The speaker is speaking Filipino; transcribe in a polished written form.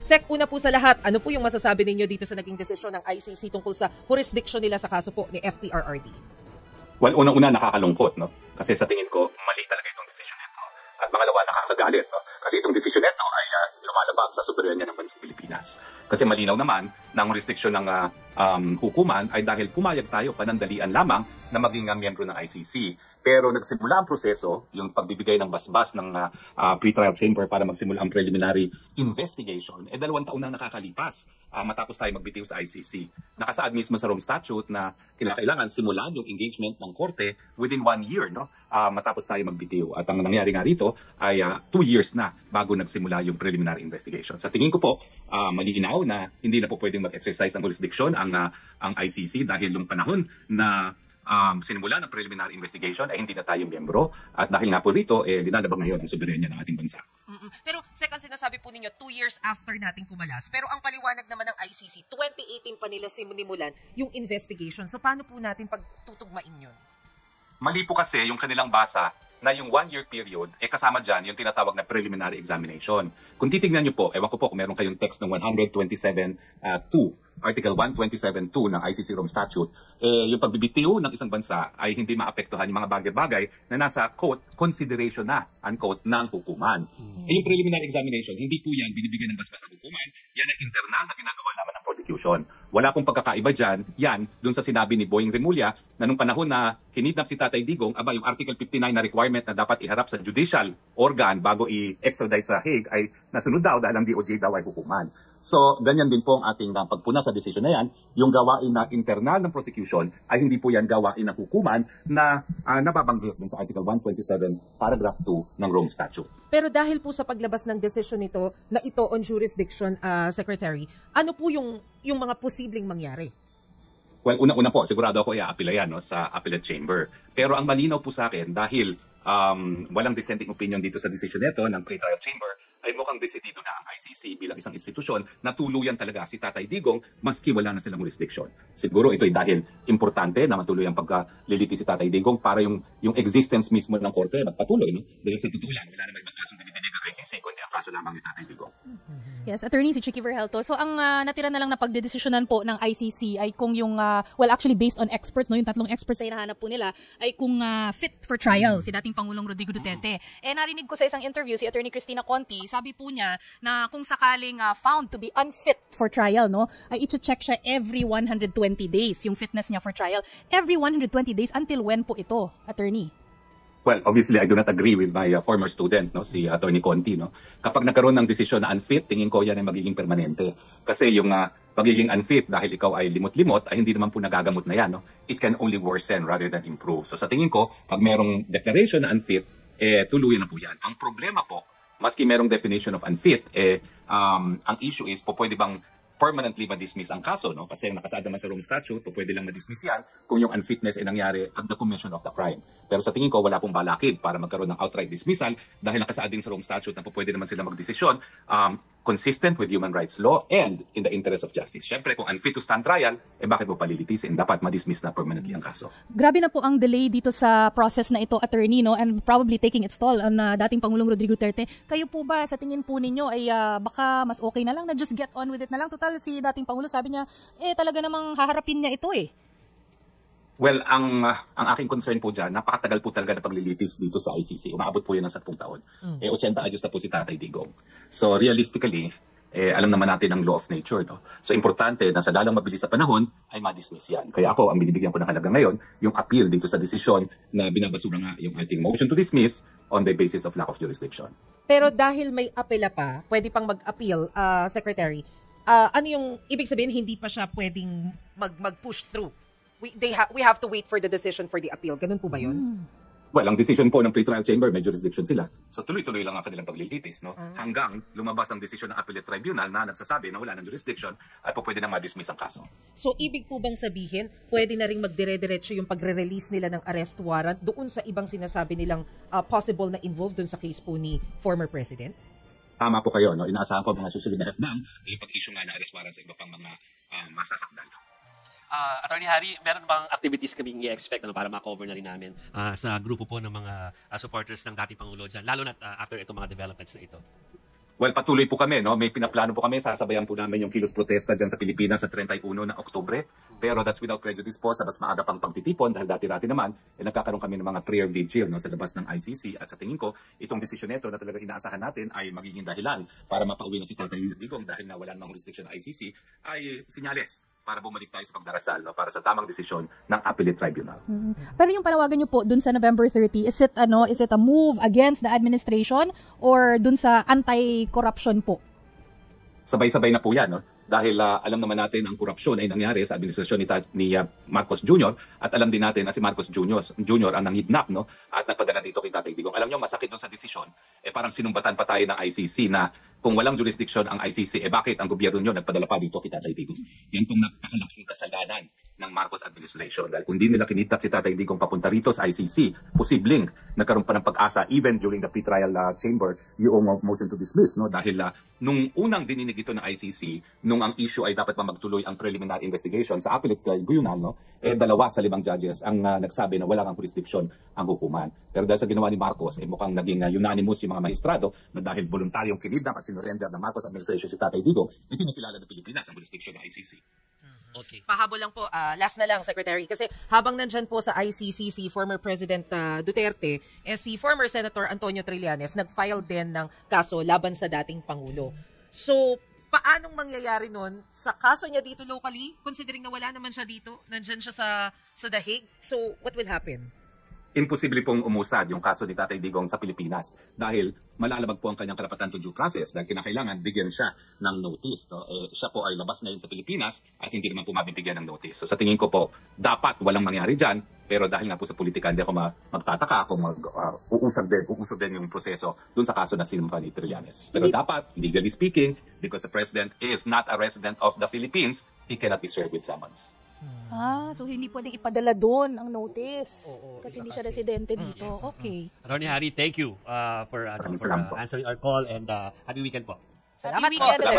Sec, una po sa lahat, ano po yung masasabi ninyo dito sa naging desisyon ng ICC tungkol sa jurisdiction nila sa kaso po ni FPRRD? Well, unang-una nakakalungkot, no? Kasi sa tingin ko, mali talaga itong desisyon nito. At pangalawa, nakakagalit, no? Kasi itong desisyon nito ay lumalabag sa soberanya ng bansang Pilipinas. Kasi malinaw naman na ang jurisdiction ng hukuman ay dahil pumayag tayo panandalian lamang na maging miyembro ng ICC. Pero nagsimula ang proseso, yung pagbibigay ng basbas ng pre-trial chamber para magsimula ang preliminary investigation, 2 taon na nakakalipas matapos tayo magbitiw sa ICC. Nakasaad mismo sa Rome Statute na kailangan simulan yung engagement ng korte within 1 year, no? Matapos tayo magbitiw. At ang nangyari nga rito ay 2 years na bago nagsimula yung preliminary investigation. Sa tingin ko po, malinaw na hindi na po pwedeng mag-exercise ng jurisdiction ang ICC dahil yung panahon na sinimula ng preliminary investigation ay hindi na tayo miyembro at dahil nga po rito, linalabag ngayon ang soberenya ng ating bansa. Pero second, sinasabi po ninyo 2 years after nating kumalas. Pero ang paliwanag naman ng ICC, 2018 pa nila sinimulan yung investigation. So paano po natin pagtutugmain yun? Mali po kasi yung kanilang basa na yung 1-year period, kasama dyan yung tinatawag na preliminary examination. Kung titignan nyo po, ewan ko po kung meron kayong text ng 127.2, Article 127.2 ng ICC Rome Statute, yung pagbibitiw ng isang bansa ay hindi maapektuhan yung mga bagay-bagay na nasa, quote, consideration na, unquote, ng hukuman. Yung preliminary examination, hindi po yan binibigyan ng basbas ng hukuman, yan ay internal na ginagawa naman ng prosecution. Wala pong pagkakaiba dyan, yan, dun sa sinabi ni Boying Remulla, na nung panahon na kinidnap si Tatay Digong, yung Article 59 na requirement na dapat iharap sa judicial organ bago i-extradite sa Hague ay nasunod daw dahil ang DOJ daw ay hukuman. So, ganyan din po ang ating pagpuna sa desisyon na yan. Yung gawain na internal ng prosecution ay hindi po yan gawain ng hukuman na nababanggit din sa Article 127, Paragraph 2 ng Rome Statute. Pero dahil po sa paglabas ng desisyon nito na ito on jurisdiction, Secretary, ano po yung mga posibleng mangyari? Well, una-una po, sigurado ako i-apela yan, no, sa appellate chamber. Pero ang malinaw po sa akin, dahil walang dissenting opinion dito sa desisyon nito ng pre-trial chamber, ay mukhang desidido na ang ICC bilang isang institusyon na tuluyan talaga si Tatay Digong maski wala na silang jurisdiction. Siguro ito ay dahil importante na matuloy ang pagkaliliti si Tatay Digong para yung existence mismo ng korte magpatuloy. No? Dahil sa totoo lang, wala na may kasong dinidinig ang ICC kundi ang kaso lamang ni Tatay Digong. Yes, Attorney si Chicky Verhelto. So ang natira na lang na pagdedesisyonan po ng ICC ay kung yung, actually based on experts, no, yung 3 experts ay hinahanap po nila, ay kung fit for trial si dating Pangulong Rodrigo Duterte. Narinig ko sa isang interview si Attorney Cristina Conti, sabi po niya na kung sakaling found to be unfit for trial, no, ay i-check siya every 120 days yung fitness niya for trial. Every 120 days until when po ito, Attorney? Well, obviously, I do not agree with my former student, no, si Attorney Conti. No? Kapag nagkaroon ng desisyon na unfit, tingin ko yan ay magiging permanente. Kasi yung pagiging unfit dahil ikaw ay limot-limot, ay hindi naman po nagagamot na yan. No? It can only worsen rather than improve. So sa tingin ko, pag merong declaration na unfit, tuluyan na po yan. Ang problema po, maski merong definition of unfit, ang issue is, pwede bang permanently ma-dismiss ang kaso, no? Kasi nakasaad naman sa Rome Statute, pwede lang ma-dismiss yan kung yung unfitness ay nangyari at the commission of the crime. Pero sa tingin ko, wala pong balakid para magkaroon ng outright dismissal dahil nakasaad din sa Rome Statute na pwede naman sila magdesisyon consistent with human rights law and in the interest of justice. Siyempre, kung unfit to stand trial, bakit mo palilitisin? Dapat ma-dismiss na permanently ang kaso. Grabe na po ang delay dito sa process na ito, Attorney, no? And probably taking its toll on dating Pangulong Rodrigo Duterte. Kayo po ba, sa tingin po ninyo, ay baka mas okay na lang na just get on with it na lang? Total, si dating Pangulo sabi niya, talaga namang haharapin niya ito Well, ang aking concern po dyan, napakatagal po talaga na paglilitis dito sa ICC. Umaabot po yan ng 10 taon. 80 anyos na po si Tatay Digong. So realistically, alam naman natin ang law of nature. No? So importante na sa dalang mabilis sa panahon ay ma-dismiss yan. Kaya ako, ang binibigyan ko ng halaga ngayon, yung appeal dito sa desisyon na binabasura nga yung ating motion to dismiss on the basis of lack of jurisdiction. Pero dahil may apela pa, pwede pang mag-appeal, Secretary, ano yung ibig sabihin, hindi pa siya pwedeng mag-push through? We have to wait for the decision for the appeal. Ganun po ba yun? Well, ang decision po ng pre-trial chamber, may jurisdiction sila. So tuloy-tuloy lang ang kanilang paglilitis, no? Hanggang lumabas ang desisyon ng appellate tribunal na nagsasabi na wala ng jurisdiction at pwede na ma-dismiss ang kaso. So ibig po bang sabihin, pwede na rin magdire-diretso yung pagre-release nila ng arrest warrant doon sa ibang sinasabi nilang possible na involved doon sa case po ni former president? Tama po kayo, no? Inaasahan ko mga susunod na hakbang ay pag-issue nga ng arrest warrant sa iba pang mga masasakdal. Attorney Harry, meron bang activities kaming i-expect para ma-cover na rin namin sa grupo po ng mga supporters ng dating Pangulo dyan, lalo na after itong mga developments na ito? Well, patuloy po kami, no? May pinaplano po kami, sasabayan po namin yung kilos protesta dyan sa Pilipinas sa 31 na Oktubre. Pero that's without prejudice po, sa mas maaga pang pagtitipon dahil dati-dati naman, nagkakaroon kami ng mga prayer vigil, no, sa labas ng ICC. At sa tingin ko, itong desisyon nito na talaga inaasahan natin ay magiging dahilan para mapauwi na si Tatay Digong dahil nawalan ng jurisdiction ng ICC ay sinyales para bumalik tayo sa pagdarasal, no, para sa tamang desisyon ng Appellate Tribunal. Pero yung panawagan nyo po dun sa November 30, is it a move against the administration or dun sa anti-corruption po? Sabay-sabay na po yan, no? Dahil alam naman natin ang korupsyon ay nangyari sa administrasyon ni Marcos Jr. at alam din natin na si Marcos Jr. ang nangidnap, no? At nagpadala dito kay Tatay Digong. Alam nyo, masakit doon sa desisyon, parang sinumbatan pa tayo ng ICC na kung walang jurisdiction ang ICC, bakit ang gobyerno nyo nagpadala pa dito kay Tatay Digong? Yan pong napakalaking kasalanan ng Marcos administration. Dahil kung di nila kinidnap si Tatay Digong papunta rito sa ICC, posibleng nagkaroon pa ng pag-asa even during the pre-trial chamber yung motion to dismiss, no? Dahil nung unang dininig ito ng ICC, nung ang issue ay dapat pa magtuloy ang preliminary investigation sa Appellate Tribunal, no? 2 sa 5 judges ang nagsabi na wala kang jurisdiction ang hukuman. Pero dahil sa ginawa ni Marcos, mukhang naging unanimous yung mga maestrado na dahil voluntaryong kinidnap at sinurrender ng Marcos administration si Tatay Digong, itinakilala ng Pilipinas ang jurisdiction ng ICC. Okay. Pahabol lang po, last na lang, Secretary, kasi habang nandyan po sa ICC si former President Duterte, si former Senator Antonio Trillanes nag-file din ng kaso laban sa dating Pangulo. So, paanong mangyayari nun sa kaso niya dito locally, considering na wala naman siya dito, nandyan siya sa The Hague, so what will happen? Imposible pong umusad yung kaso ni Tatay Digong sa Pilipinas dahil malalabag po ang kanyang karapatan to due process dahil kinakailangan bigyan siya ng notice. No? Siya po ay labas ngayon sa Pilipinas at hindi naman po mabibigyan ng notice. So sa tingin ko po, dapat walang mangyari dyan, pero dahil nga po sa politika, hindi ako magtataka kung uusag din yung proseso dun sa kaso na sinumpa ni Trillanes. Pero dapat, legally speaking, because the President is not a resident of the Philippines, he cannot be served with summons. So hindi pwedeng ipadala doon ang notice. Kasi hindi siya residente dito. Okay. Attorney Harry, thank you for Salamat po. answering our call and happy weekend po. Happy weekend, sir.